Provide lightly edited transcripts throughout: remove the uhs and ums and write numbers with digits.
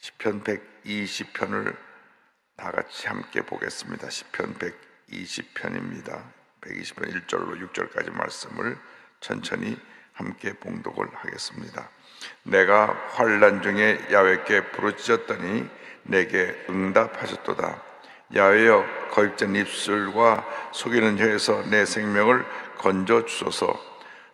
시편 120편을 다 같이 함께 보겠습니다. 시편 120편입니다. 120편 1절로 6절까지 말씀을 천천히 함께 봉독을 하겠습니다. 내가 환난 중에 야훼께 부르짖었더니 내게 응답하셨도다. 야훼여, 거듭된 입술과 속이는 혀에서 내 생명을 건져 주소서.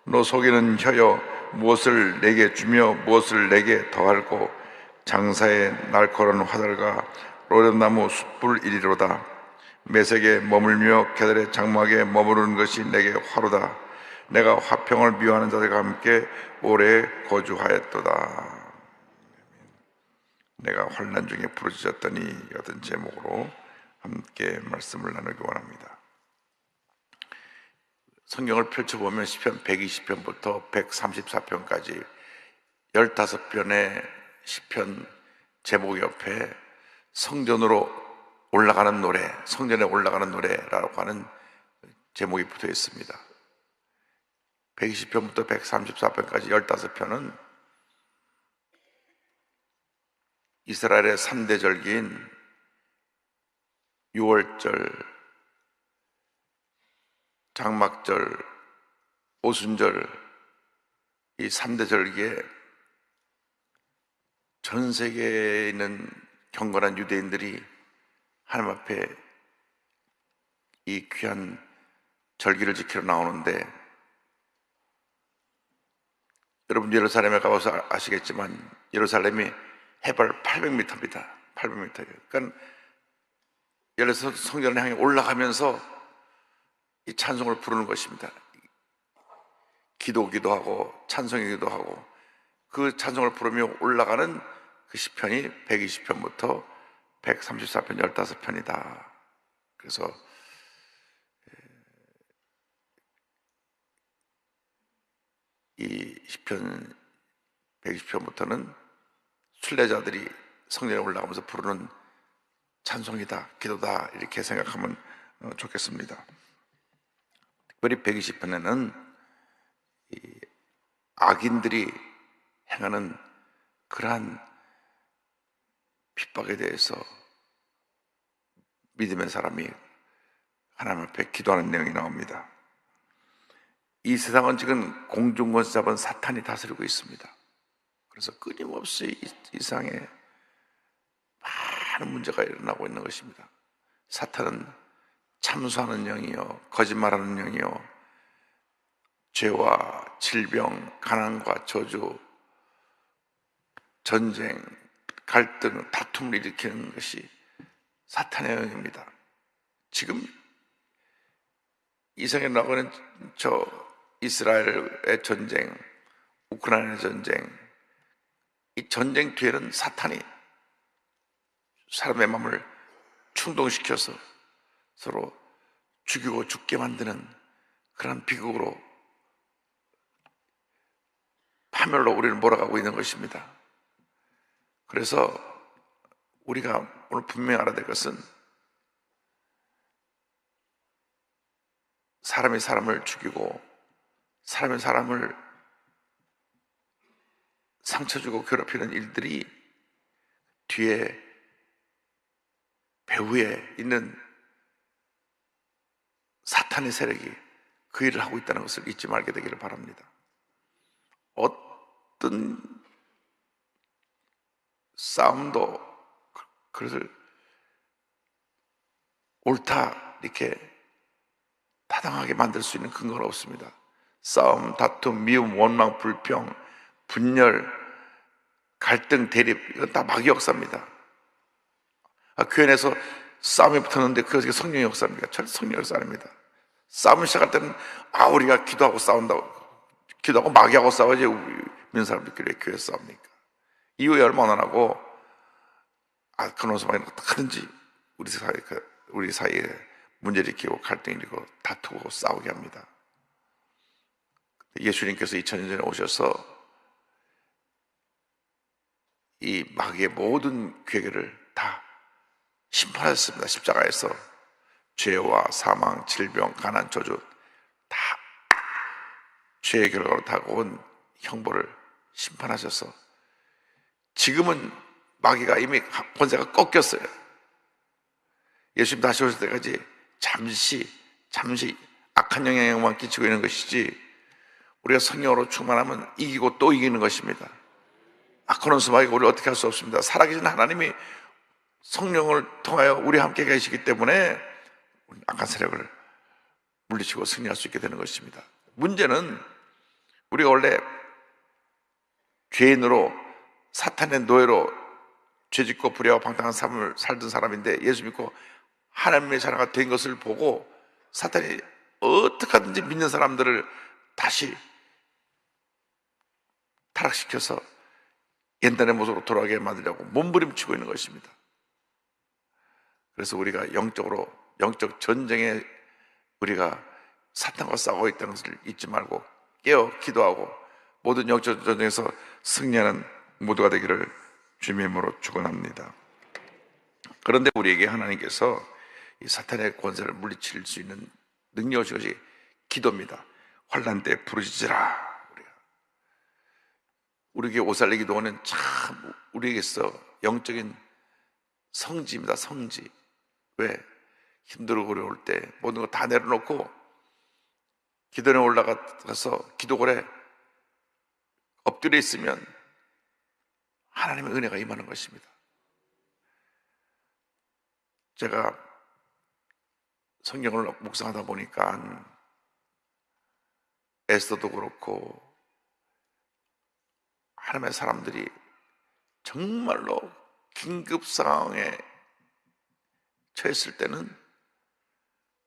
너 속이는 혀여, 무엇을 내게 주며 무엇을 내게 더할꼬. 장사의 날카로운 화살과 로뎀나무 숯불 이리로다. 메색에 머물며 계달의 장막에 머무르는 것이 내게 화로다. 내가 화평을 미워하는 자들과 함께 오래 거주하였도다. 내가 환난 중에 부르짖었더니 같은 제목으로 함께 말씀을 나누기 원합니다. 성경을 펼쳐보면 시편 120편부터 134편까지 15편의 시편 제목 옆에 성전으로 올라가는 노래, 성전에 올라가는 노래라고 하는 제목이 붙어 있습니다. 120편부터 134편까지 15편은 이스라엘의 3대 절기인 유월절, 장막절, 오순절, 이 3대 절기에 전 세계에 있는 경건한 유대인들이 하나님 앞에 이 귀한 절기를 지키러 나오는데, 여러분 예루살렘에 가봐서 아시겠지만 예루살렘이 해발 800m입니다. 800m예요. 그러니까 예루살렘 성전을 향해 올라가면서 이 찬송을 부르는 것입니다. 기도기도 하고 찬송이기도 하고, 그 찬송을 부르며 올라가는 그 시편이 120편부터 134편 15편이다. 그래서 이 시편 120편부터는 순례자들이 성전에 올라가면서 부르는 찬송이다, 기도다, 이렇게 생각하면 좋겠습니다. 특별히 120편에는 악인들이 행하는 그러한 핍박에 대해서 믿음의 사람이 하나님 앞에 기도하는 내용이 나옵니다. 이 세상은 지금 공중권세 잡은 사탄이 다스리고 있습니다. 그래서 끊임없이 이 세상에 많은 문제가 일어나고 있는 것입니다. 사탄은 참수하는 영이요, 거짓말하는 영이요, 죄와 질병, 가난과 저주, 전쟁, 갈등, 다툼을 일으키는 것이 사탄의 영입니다. 지금 이 세상에 나오고 있는 저 이스라엘의 전쟁, 우크라이나의 전쟁, 이 전쟁 뒤에는 사탄이 사람의 마음을 충동시켜서 서로 죽이고 죽게 만드는 그런 비극으로, 파멸로 우리를 몰아가고 있는 것입니다. 그래서 우리가 오늘 분명히 알아야 될 것은, 사람이 사람을 죽이고 사람이 사람을 상처 주고 괴롭히는 일들이 뒤에 배후에 있는 사탄의 세력이 그 일을 하고 있다는 것을 잊지 말게 되기를 바랍니다. 어떤 싸움도 그것을 옳다 이렇게 타당하게 만들 수 있는 근거는 없습니다. 싸움, 다툼, 미움, 원망, 불평, 분열, 갈등, 대립, 이건 다 마귀 역사입니다. 교회 내에서 싸움이 붙었는데 그것이 성령의 역사입니까? 절대 성령의 역사 아닙니다. 싸움을 시작할 때는 우리가 기도하고 싸운다고, 기도하고 마귀하고 싸워야지 믿는 사람들끼리 왜 교회에서 싸웁니까? 이후에 얼마나 나고 그런 소망이 하든지 우리 사이에 문제를 일으키고 갈등을 일으키고 다투고 싸우게 합니다. 예수님께서 2000년 전에 오셔서 이 마귀의 모든 괴계를 다 심판하셨습니다. 십자가에서 죄와 사망, 질병, 가난, 저주 다 죄의 결과로 다가온 형벌을 심판하셔서 지금은 마귀가 이미 권세가 꺾였어요. 예수님 다시 오실 때까지 잠시 악한 영향만 끼치고 있는 것이지, 우리가 성령으로 충만하면 이기고 또 이기는 것입니다. 아코노스 마귀가 우리를 어떻게 할 수 없습니다. 살아계신 하나님이 성령을 통하여 우리 함께 계시기 때문에 악한 세력을 물리치고 승리할 수 있게 되는 것입니다. 문제는 우리가 원래 죄인으로 사탄의 노예로 죄짓고 불의하고 방탕한 삶을 살던 사람인데, 예수 믿고 하나님의 자녀가 된 것을 보고 사탄이 어떻게 하든지 믿는 사람들을 다시 타락시켜서 옛날의 모습으로 돌아가게 만들려고 몸부림치고 있는 것입니다. 그래서 우리가 영적 전쟁에 우리가 사탄과 싸우고 있다는 것을 잊지 말고 깨어 기도하고 모든 영적 전쟁에서 승리하는 모두가 되기를 주님의 이름으로 축원합니다. 그런데 우리에게 하나님께서 이 사탄의 권세를 물리칠 수 있는 능력을 주신 것이 기도입니다. 환난 때 부르짖으라. 우리에게 오살리 기도는 참 우리에게서 영적인 성지입니다. 성지. 왜? 힘들고 어려울 때 모든 거 다 내려놓고 기도에 올라가서 기도골에 엎드려 있으면 하나님의 은혜가 임하는 것입니다. 제가 성경을 묵상하다 보니까 에스더도 그렇고 하나님의 사람들이 정말로 긴급 상황에 처했을 때는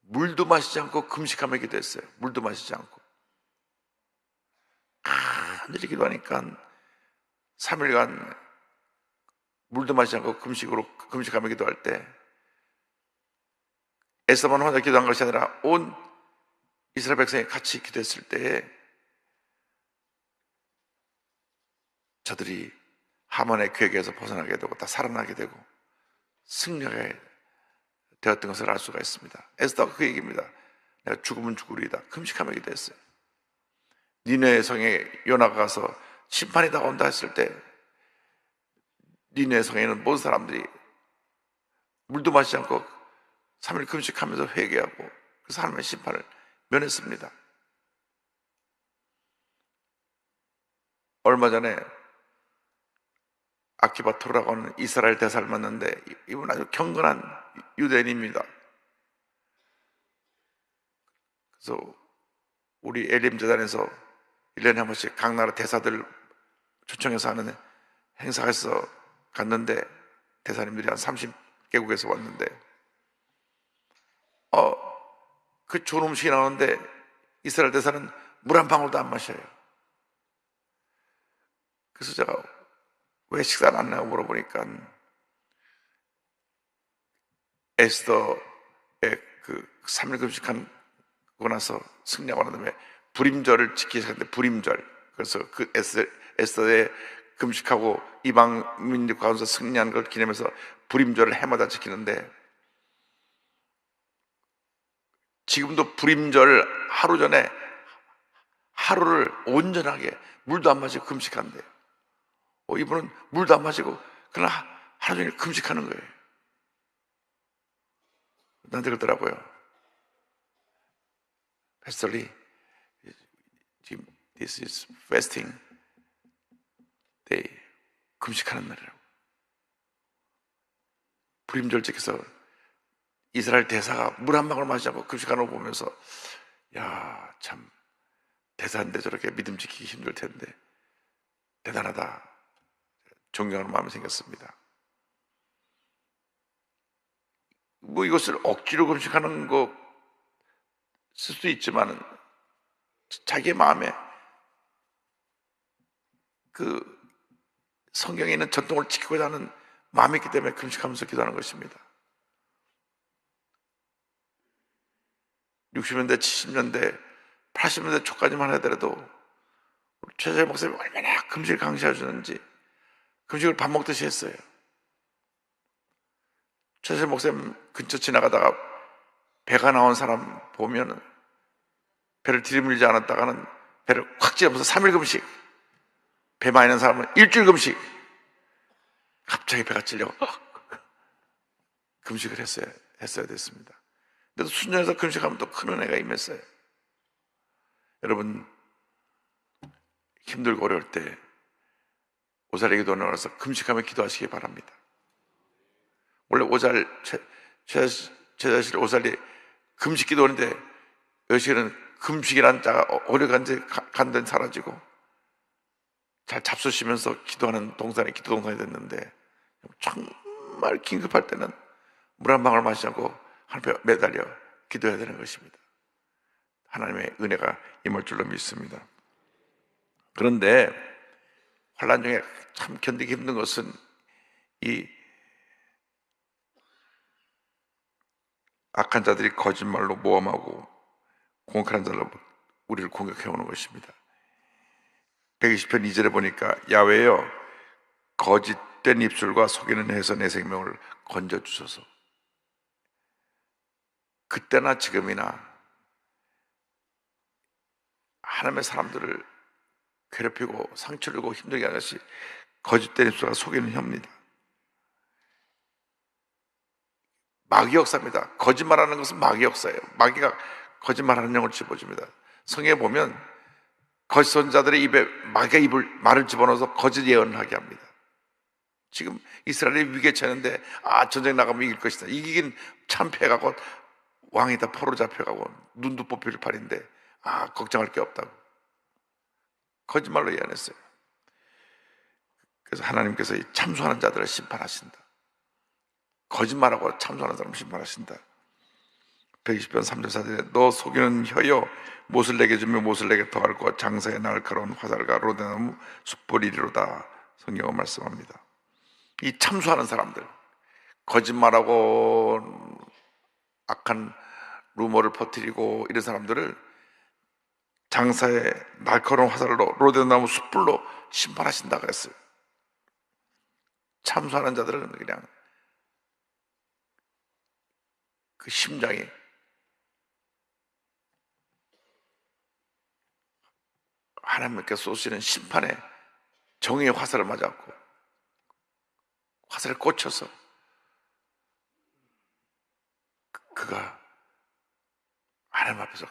물도 마시지 않고 금식하며 기도했어요. 물도 마시지 않고 간절히 기도하니까 3일간 물도 마시지 않고 금식하며 기도할 때 에스더만 혼자 기도한 것이 아니라 온 이스라엘 백성이 같이 기도했을 때에 저들이 하몬의 괴계에서 벗어나게 되고 다 살아나게 되고 승리하게 되었던 것을 알 수가 있습니다. 에스더가 그 얘기입니다. 내가 죽으면 죽으리이다. 금식하며 기도했어요. 니네 성에 요나가 가서 심판이 다가온다 했을 때 니네 성에 있는 모든 사람들이 물도 마시지 않고 3일 금식하면서 회개하고 그래서 하나님의 심판을 면했습니다. 얼마 전에 아키바토라고 하는 이스라엘 대사를 만났는데 이분은 아주 경건한 유대인입니다. 그래서 우리 엘림 재단에서 1년에 한 번씩 각 나라 대사들 초청해서 하는 행사에서 갔는데 대사님들이 한 30개국에서 왔는데 그 좋은 음식이 나오는데 이스라엘 대사는 물 한 방울도 안 마셔요. 그래서 제가 왜 식사를 안 하냐고 물어보니까 에스더의 그 3일 금식하고 나서 승리하고 난 다음에 불임절을 지키기 시작했는데 불임절, 그래서 그 에스더의 금식하고 이방 민족 가운데서 승리한 걸 기념해서 불임절을 해마다 지키는데 지금도 불임절 하루 전에 하루를 온전하게 물도 안 마시고 금식한대요. 이분은 물도 안 마시고 그냥 하루 종일 금식하는 거예요. 나한테 그러더라고요. Pastor Lee, this is fasting day. 금식하는 날이라고. 불임절 지켜서 이스라엘 대사가 물 한 방울 마시지 않고 금식하는 거 보면서 야, 참 대사인데 저렇게 믿음 지키기 힘들 텐데 대단하다, 존경하는 마음이 생겼습니다. 뭐 이것을 억지로 금식하는 거 쓸 수도 있지만 자기의 마음에 그 성경에 있는 전통을 지키고자 하는 마음이 있기 때문에 금식하면서 기도하는 것입니다. 60년대, 70년대, 80년대 초까지만 하더라도 최재 목사님이 얼마나 금식을 강시해 주는지 금식을 밥 먹듯이 했어요. 최재 목사님 근처 지나가다가 배가 나온 사람 보면 배를 들이밀지 않았다가는 배를 확 찌르면서 3일 금식, 배 많이 난 사람은 일주일 금식, 갑자기 배가 찔려 금식을 했어야 됐습니다. 그래도 순전해서 금식하면 또 큰 은혜가 임했어요. 여러분, 힘들고 어려울 때 오잘의 기도원에 와서 금식하며 기도하시기 바랍니다. 원래 제자실 오잘이 금식 기도원인데 여시기는 금식이라는 자가 오래간 데는 사라지고 잘 잡수시면서 기도하는 동산이 기도 동산이 됐는데, 정말 긴급할 때는 물 한 방울 마시지 않고 하나님 앞에 매달려 기도해야 되는 것입니다. 하나님의 은혜가 임할 줄로 믿습니다. 그런데 환난 중에 참 견디기 힘든 것은 이 악한 자들이 거짓말로 모함하고 공격하는 자로 우리를 공격해오는 것입니다. 120편 2절에 보니까 야훼여 거짓된 입술과 속이는 해서 내 생명을 건져주소서. 그때나 지금이나 하나님의 사람들을 괴롭히고 상처를 주고 힘들게 하는 것이 거짓된 입술과 속이는 혀입니다. 마귀 역사입니다. 거짓말하는 것은 마귀 역사예요. 마귀가 거짓말하는 영을 집어줍니다. 성경에 보면 거짓 선자들의 입에 마귀가 말을 집어넣어서 거짓 예언을 하게 합니다. 지금 이스라엘이 위기에 처했는데 전쟁 나가면 이길 것이다. 이기긴 참패가고 왕이 다 포로 잡혀가고 눈도 뽑힐 판인데 걱정할 게 없다고 거짓말로 예언했어요. 그래서 하나님께서 이 참소하는 자들을 심판하신다. 거짓말하고 참소하는 사람을 심판하신다. 120편 3절 4절에 너 속이는 혀여 못을 내게 주며 못을 내게 더할 것 장사에 날카로운 화살과 로대나무 숯불이리로다. 성경은 말씀합니다. 이 참소하는 사람들, 거짓말하고 악한 루머를 퍼뜨리고 이런 사람들을 장사에 날카로운 화살로 로대나무 숯불로 심판하신다고 했어요. 참소하는 자들은 그냥 그 심장이 하나님께 쏘시는 심판에 정의의 화살을 맞았고 화살에 꽂혀서 그가 하나님 앞에서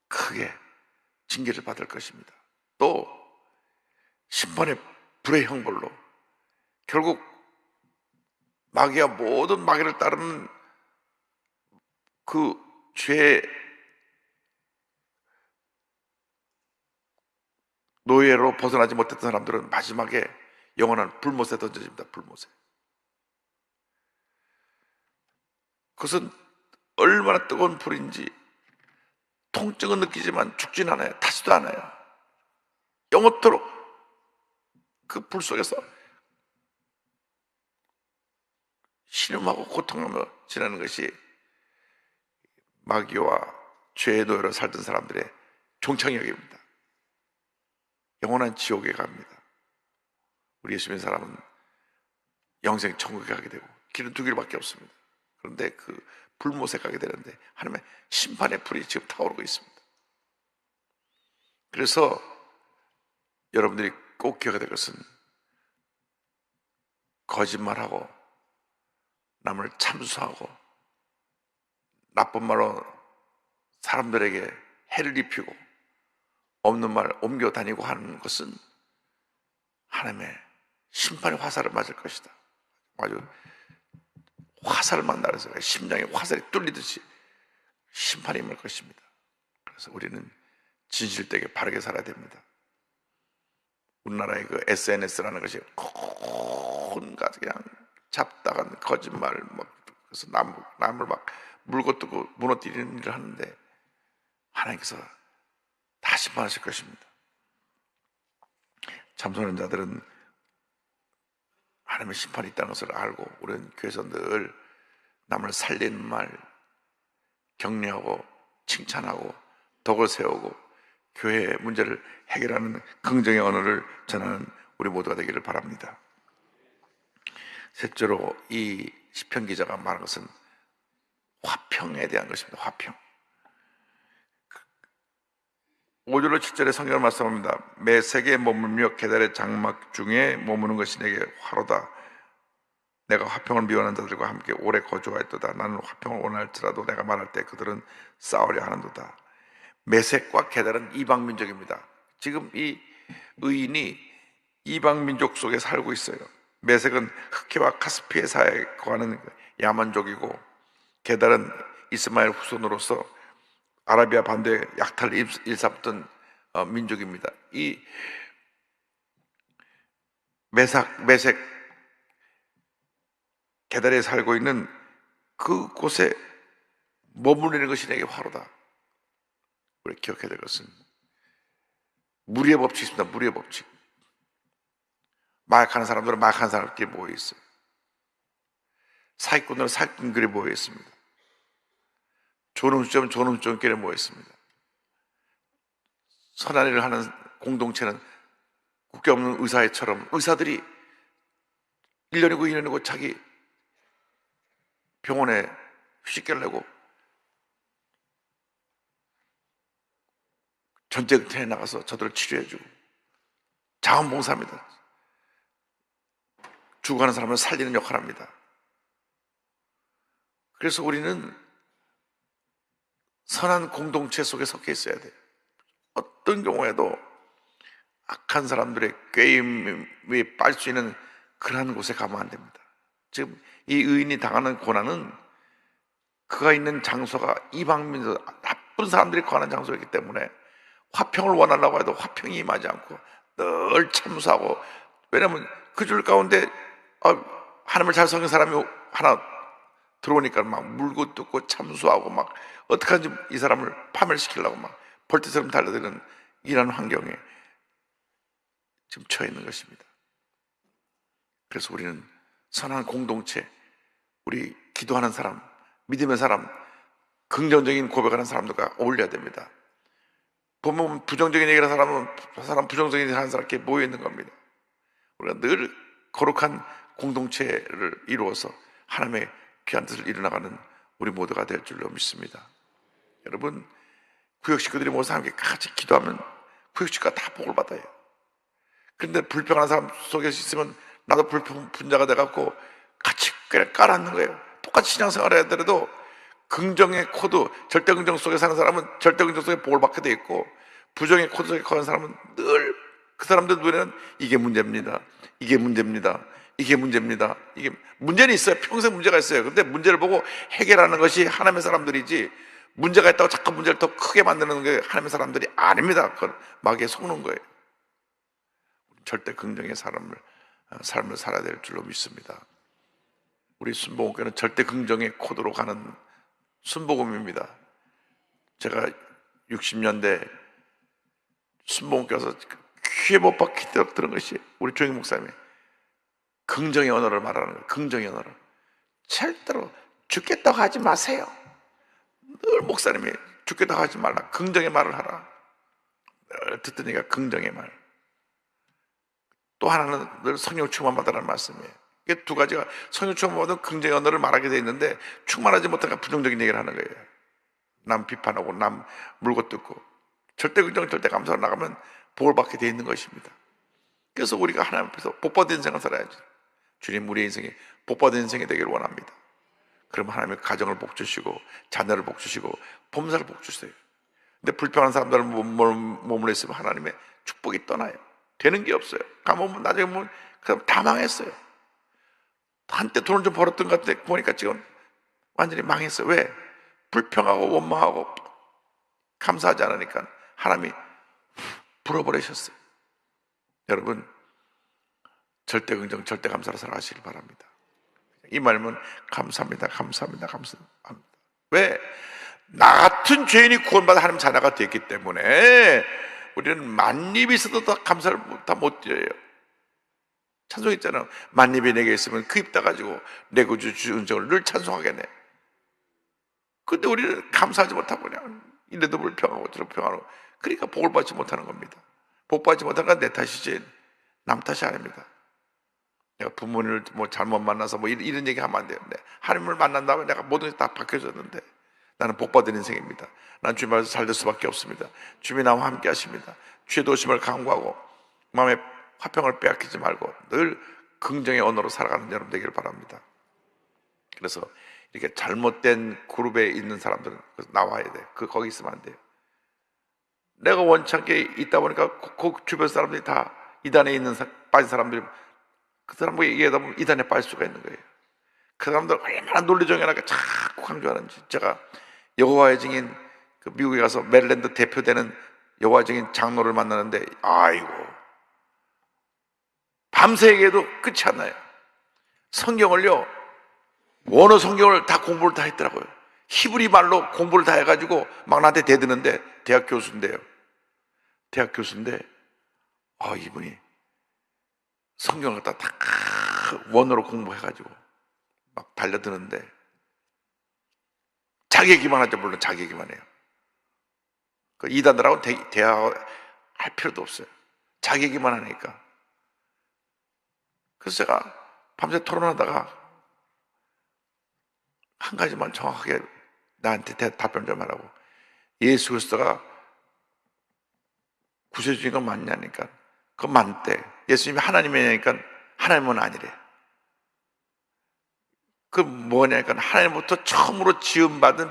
크게 징계를 받을 것입니다. 또 심판의 불의 형벌로 결국 마귀와 모든 마귀를 따르는 그 죄의 노예로 벗어나지 못했던 사람들은 마지막에 영원한 불못에 던져집니다. 불못에. 그것은 얼마나 뜨거운 불인지 통증은 느끼지만 죽진 않아요. 타지도 않아요. 영원토록 그 불 속에서 신음하고 고통하며 지나는 것이 마귀와 죄의 노예로 살던 사람들의 종착역입니다. 영원한 지옥에 갑니다. 우리 예수 믿는 사람은 영생 천국에 가게 되고 길은 두 길밖에 없습니다. 그런데 그 불못에 가게 되는데 하나님의 심판의 불이 지금 타오르고 있습니다. 그래서 여러분들이 꼭 기억해야 될 것은 거짓말하고 남을 참수하고 나쁜 말로 사람들에게 해를 입히고 없는 말 옮겨 다니고 하는 것은 하나님의 심판의 화살을 맞을 것이다. 아주 화살을 만나서 심장에 화살이 뚫리듯이 심판이 임할 것입니다. 그래서 우리는 진실되게 바르게 살아야 됩니다. 우리나라의 그 SNS라는 것이 온갖 그냥 잡다간 거짓말 그래서 남을 막 물고 뜯고 무너뜨리는 일을 하는데 하나님께서 다 심판하실 것입니다. 참소하는 자들은 하나님의 심판이 있다는 것을 알고 우리는 교회에서 늘 남을 살리는 말, 격려하고 칭찬하고 덕을 세우고 교회의 문제를 해결하는 긍정의 언어를 전하는 우리 모두가 되기를 바랍니다. 셋째로 이 시편 기자가 말한 것은 화평에 대한 것입니다. 화평. 5절로 7절의 성경을 말씀합니다. 메색에 머물며 게달의 장막 중에 머무는 것이 내게 화로다. 내가 화평을 미워하는 자들과 함께 오래 거주하였도다. 나는 화평을 원할지라도 내가 말할 때 그들은 싸우려 하는도다. 메색과 게달은 이방 민족입니다. 지금 이 의인이 이방 민족 속에 살고 있어요. 메색은 흑해와 카스피해 사이에 거하는 야만족이고, 게달은 이스마엘 후손으로서 아라비아 반도에 약탈을 일삼던 민족입니다. 이 메색 게달에 살고 있는 그곳에 머무르는 것이 내게 화로다. 우리 기억해야 될 것은 무리의 법칙이 있습니다. 무리의 법칙. 마약하는 사람들은 마약하는 사람들끼리 모여 있어요. 사기꾼들은 사기꾼끼리 모여 있습니다. 좋은 음식점은 좋은 음식점끼리 모여 있습니다. 선한 일을 하는 공동체는 국계 없는 의사회처럼 의사들이 1년이고 2년이고 자기 병원에 휴직계를 내고 전쟁터에 나가서 저들을 치료해주고 자원봉사합니다. 죽어가는 사람을 살리는 역할을 합니다. 그래서 우리는 선한 공동체 속에 섞여 있어야 돼요. 어떤 경우에도 악한 사람들의 꾀임에 빠질 수 있는 그러한 곳에 가면 안 됩니다. 지금 이 의인이 당하는 고난은 그가 있는 장소가 이방민족 나쁜 사람들이 거하는 장소이기 때문에 화평을 원하려고 해도 화평이 임하지 않고 늘 참수하고, 왜냐하면 그 줄 가운데 하나님을 잘 섬긴 사람이 하나 들어오니까 막 물고 뜯고 참수하고 막 어떡하지 이 사람을 파멸시키려고 막 벌떼처럼 달려드는 이런 환경에 지금 처해 있는 것입니다. 그래서 우리는 선한 공동체, 우리 기도하는 사람, 믿음의 사람, 긍정적인 고백하는 사람들과 어울려야 됩니다. 보면 부정적인 얘기를 하는 사람 부정적인 얘기를 하는 사람께 모여 있는 겁니다. 우리가 늘 거룩한 공동체를 이루어서 하나님의 귀한 뜻을 이루나가는 우리 모두가 될 줄로 믿습니다. 여러분, 구역 식구들이 모여서 함께 같이 기도하면 구역 식구가 다 복을 받아요. 그런데 불평하는 사람 속에 있으면 나도 분자가 돼갖고 같이 그냥 깔아앉는 거예요. 똑같이 신앙생활을 해야 되더라도 긍정의 코드, 절대 긍정 속에 사는 사람은 절대 긍정 속에 복을 받게 돼 있고, 부정의 코드 속에 거하는 사람은 늘 그 사람들 눈에는 이게 문제입니다. 이게 문제입니다. 이게 문제입니다. 이게 문제는 있어요. 평생 문제가 있어요. 근데 문제를 보고 해결하는 것이 하나님의 사람들이지, 문제가 있다고 자꾸 문제를 더 크게 만드는 게 하나님의 사람들이 아닙니다. 그건 마귀에 속는 거예요. 절대 긍정의 삶을 살아야 될 줄로 믿습니다. 우리 순복음교회는 절대 긍정의 코드로 가는 순복음입니다. 제가 60년대 순복음교회에서 귀에 못 박히도록 들은 것이 우리 조영 목사님이 긍정의 언어를 말하는 거예요. 긍정의 언어를. 절대로 죽겠다고 하지 마세요. 늘 목사님이 죽겠다고 하지 말라. 긍정의 말을 하라. 늘 듣던 얘기가 긍정의 말. 또 하나는 늘 성령 충만받으라는 말씀이에요. 이게 두 가지가 성령 충만받은 긍정의 언어를 말하게 돼 있는데, 충만하지 못하니까 부정적인 얘기를 하는 거예요. 남 비판하고 남 물고 뜯고. 절대 긍정 절대 감사로 나가면 복을 받게 돼 있는 것입니다. 그래서 우리가 하나님 앞에서 복받은 인생을 살아야죠. 주님, 우리의 인생이 복받은 인생이 되기를 원합니다. 그럼 하나님의 가정을 복 주시고 자녀를 복 주시고 범사를 복 주세요. 근데 불평하는 사람들은 머물러 있으면 하나님의 축복이 떠나요. 되는 게 없어요. 가면 나중에 보면 그럼 다 망했어요. 한때 돈을 좀 벌었던 것 같은데 보니까 지금 완전히 망했어요. 왜? 불평하고 원망하고 감사하지 않으니까 하나님이 불어버리셨어요. 여러분, 절대 긍정, 절대 감사로 살아가시길 바랍니다. 이 말이면 감사합니다, 감사합니다, 감사합니다. 왜? 나 같은 죄인이 구원받아 하나님 자녀가 됐기 때문에 우리는 만입이 있어도 다 감사를 다 못 드려요. 찬송 있잖아요. 만입이 내게 있으면 그 입 닫아가지고 내 구주 주 은총을 늘 찬송하겠네. 근데 우리는 감사하지 못하고 그냥 이래도 불평하고 저래도 불평하고, 그러니까 복을 받지 못하는 겁니다. 복 받지 못하는 건 내 탓이지 남 탓이 아닙니다. 내가 부모님을 잘못 만나서 이런 얘기 하면 안 되는데, 하나님을 만난 다음에 내가 모든 게 다 바뀌어졌는데 나는 복받은 인생입니다. 난 주님 앞에서 잘 될 수밖에 없습니다. 주님이 나와 함께 하십니다. 주의 도심을 강구하고 마음의 화평을 빼앗기지 말고 늘 긍정의 언어로 살아가는 여러분 되기를 바랍니다. 그래서 이렇게 잘못된 그룹에 있는 사람들은 나와야 돼. 거기 있으면 안 돼요. 내가 원찮게 있다 보니까 그 주변 사람들이 다 이단에 빠진 사람들이 그 사람에게 얘기하다 보면 이단에 빠질 수가 있는 거예요. 그 사람들 얼마나 논리정연하게 자꾸 강조하는지. 제가 여호와의 증인, 그 미국에 가서 메릴랜드 대표되는 여호와의 증인 장로를 만나는데, 아이고, 밤새 얘기해도 끝이 안 나요. 성경을요, 원어 성경을 다 공부를 다 했더라고요. 히브리 말로 공부를 다 해가지고 막 나한테 대드는데, 대학 교수인데요. 대학 교수인데, 이분이 성경을 다 원어로 공부해가지고 막 달려드는데, 자기 얘기만 하죠. 물론 자기 얘기만 해요. 그 이단들하고 대화할 필요도 없어요. 자기 얘기만 하니까. 그래서 제가 밤새 토론하다가 한 가지만 정확하게 나한테 답변 좀 하라고. 예수 그리스도가 구세주인 건 맞냐니까. 그건 맞대. 예수님이 하나님이니까 하나님은 아니래. 그 뭐냐니까 하나님부터 처음으로 지음받은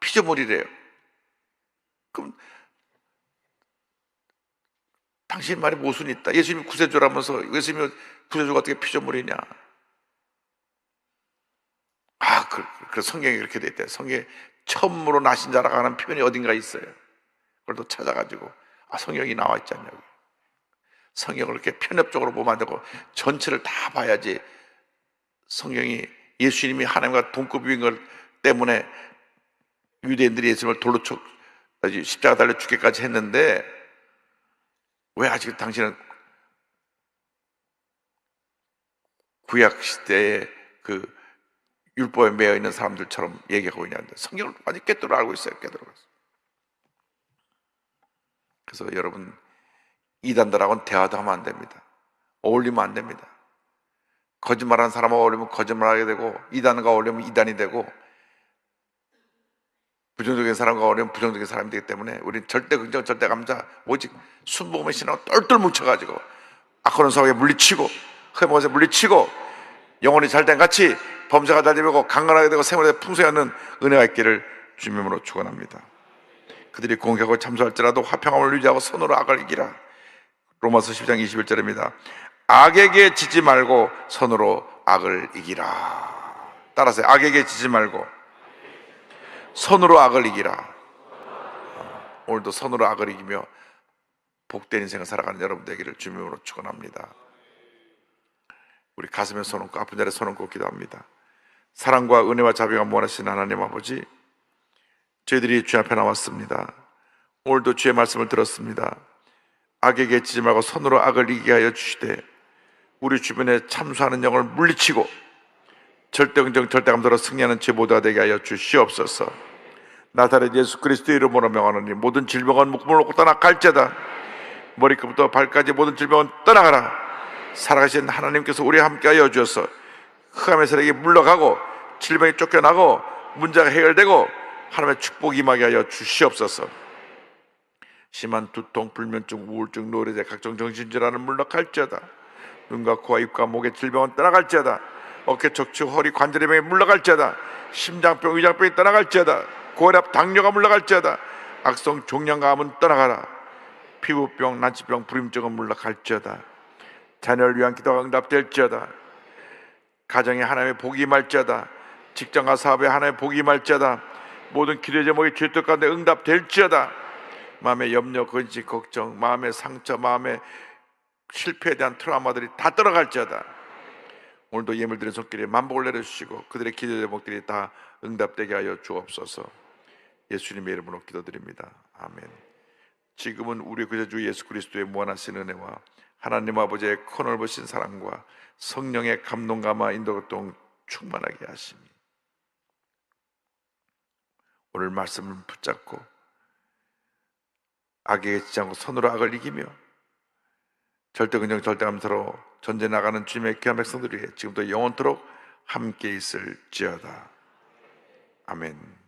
피조물이래요. 그럼 당신 말에 모순이 있다. 예수님이 구세주라면서 예수님이 구세주가 어떻게 피조물이냐. 그래서 성경에 그렇게 돼 있대요. 성경에 처음으로 나신 자라고 하는 표현이 어딘가 있어요. 그걸 또 찾아가지고 성경이 나와 있지 않냐고. 성경을 이렇게 편협적으로 보면 안 되고 전체를 다 봐야지. 성경이 예수님이 하나님과 동급인 것 때문에 유대인들이 예수님을 돌로 십자가 달려 죽기까지 했는데, 왜 아직 당신은 구약 시대의 그 율법에 매여 있는 사람들처럼 얘기하고 있냐는데, 성경을 완전히 꿰뚫어 알고 있어요. 꿰뚫어. 그래서 여러분, 이단들하고는 대화도 하면 안 됩니다. 어울리면 안 됩니다. 거짓말하는 사람하고 어울리면 거짓말하게 되고, 이단과 어울리면 이단이 되고, 부정적인 사람과 어울리면 부정적인 사람이 되기 때문에 우리는 절대 긍정, 절대 감사, 오직 순복음의 신앙을 똘똘 뭉쳐가지고 악한 사회에 물리치고 흑암에서 물리치고 영혼이 잘된 같이 범사가 잘 되고 강건하게 되고 생활에 풍성하는 은혜가 있기를 주님으로 축원합니다. 그들이 공격하고 참소할지라도 화평함을 유지하고 선으로 악을 이기라. 로마서 10장 21절입니다. 악에게 지지 말고 선으로 악을 이기라. 따라서 악에게 지지 말고 선으로 악을 이기라. 오늘도 선으로 악을 이기며 복된 인생을 살아가는 여러분 되기를 주님으로 축원합니다. 우리 가슴에 손 얹고 아픈 자리에 손 얹고 기도합니다. 사랑과 은혜와 자비가 무한하신 하나님 아버지, 저희들이 주 앞에 나왔습니다. 오늘도 주의 말씀을 들었습니다. 악에게 지지 말고 선으로 악을 이기게 하여 주시되, 우리 주변에 참수하는 영을 물리치고 절대긍정 절대감도로 승리하는 제 모두가 되게 하여 주시옵소서. 나사렛 예수 그리스도의 이름으로 명하노니 모든 질병은 묶음을 놓고 떠나갈지어다. 머리끝부터 발까지 모든 질병은 떠나가라. 살아가신 하나님께서 우리와 함께하여 주셔서 흑암의 세력이 물러가고 질병이 쫓겨나고 문제가 해결되고 하나님의 축복이 임하게 하여 주시옵소서. 심한 두통, 불면증, 우울증, 노래제, 각종 정신질환은 물러갈지어다. 눈과 코와 입과 목의 질병은 떠나갈지어다. 어깨, 척추, 허리, 관절의 병이 물러갈지어다. 심장병, 위장병이 떠나갈지어다. 고혈압, 당뇨가 물러갈지어다. 악성 종양감은 떠나가라. 피부병, 난치병, 불임증은 물러갈지어다. 자녀를 위한 기도가 응답될지어다. 가정에 하나님의 복이 임할지어다. 직장과 사업에 하나님의 복이 임할지어다. 모든 기도의 제목이 주의 뜻 가운데 응답될지어다. 마음의 염려, 근심, 걱정, 마음의 상처, 마음의 실패에 대한 트라우마들이 다 떠나갈지어다. 오늘도 예물드린 손길에 만복을 내려주시고 그들의 기도 제목들이 다 응답되게 하여 주옵소서. 예수님의 이름으로 기도드립니다. 아멘. 지금은 우리 구세주 예수 그리스도의 무한하신 은혜와 하나님 아버지의 커넓으신 사랑과 성령의 감동감화 인도교통 충만하게 하시니 오늘 말씀을 붙잡고 악에게 지지 않고 선으로 악을 이기며 절대긍정 절대감사로 전쟁 나가는 주님의 귀한 백성들이 지금도 영원토록 함께 있을지어다. 아멘.